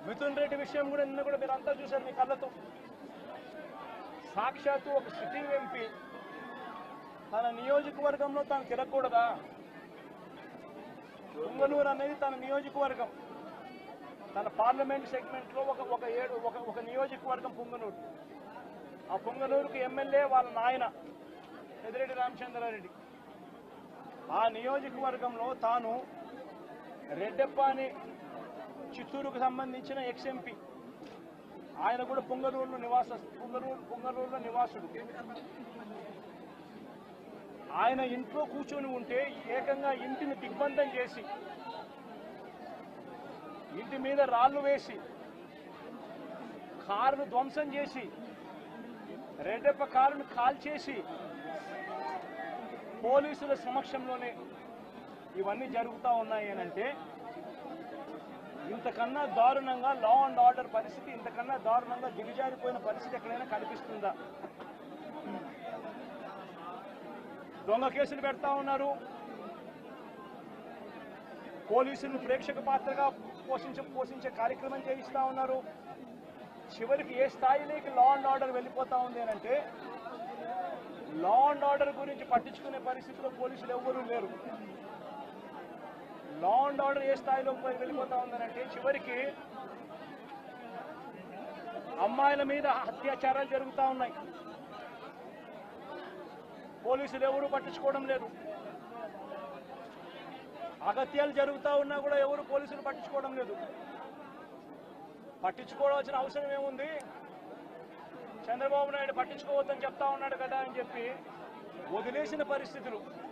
మిథున్ రెడ్డి విషయం కూడా నిన్న కూడా మీరు అంతా చూశారు మీ కళ్ళతో. సాక్షాత్తు ఒక సిటీ ఎంపీ తన నియోజకవర్గంలో తాను తిరగకూడదా? పుంగనూరు అనేది తన నియోజకవర్గం, తన పార్లమెంట్ సెగ్మెంట్లో ఒక నియోజకవర్గం పుంగనూరు. ఆ పుంగనూరుకు ఎమ్మెల్యే వాళ్ళ నాయన పెద్దిరెడ్డి రామచంద్రారెడ్డి. ఆ నియోజకవర్గంలో తాను రెడ్డెప్ప అని చిత్తూరుకు సంబంధించిన ఎక్స్ఎంపీ, ఆయన కూడా పుంగనూరులో నివాసుడు. ఆయన ఇంట్లో కూర్చొని ఉంటే ఏకంగా ఇంటిని దిగ్బంధం చేసి, ఇంటి మీద రాళ్లు వేసి, కారును ధ్వంసం చేసి, రెడ్డెప్ప కారును కాల్చేసి పోలీసుల సమక్షంలోనే ఇవన్నీ జరుగుతూ ఉన్నాయి అనంటే, ఇంతకన్నా దారుణంగా లా అండ్ ఆర్డర్ పరిస్థితి, ఇంతకన్నా దారుణంగా దిగజారిపోయిన పరిస్థితి ఎక్కడైనా కనిపిస్తుందా? దొంగ కేసులు పెడతా ఉన్నారు, పోలీసులను ప్రేక్షక పాత్రగా పోషించే కార్యక్రమం చేయిస్తా ఉన్నారు. చివరికి ఏ స్థాయిలోకి లా అండ్ ఆర్డర్ వెళ్ళిపోతా ఉంది అంటే, లా అండ్ ఆర్డర్ గురించి పట్టించుకునే పరిస్థితిలో పోలీసులు ఎవ్వరూ లేరు. లా అండ్ ఆర్డర్ ఏ స్థాయిలో వెళ్ళిపోతా ఉందనంటే, చివరికి అమ్మాయిల మీద అత్యాచారాలు జరుగుతూ ఉన్నాయి, పోలీసులు ఎవరూ పట్టించుకోవడం లేదు. అగత్యాలు జరుగుతూ ఉన్నా కూడా ఎవరు పోలీసులు పట్టించుకోవడం లేదు. పట్టించుకోవాల్సిన అవసరం ఏముంది? చంద్రబాబు నాయుడు పట్టించుకోవద్దని చెప్తా ఉన్నాడు కదా అని చెప్పి వదిలేసిన పరిస్థితులు.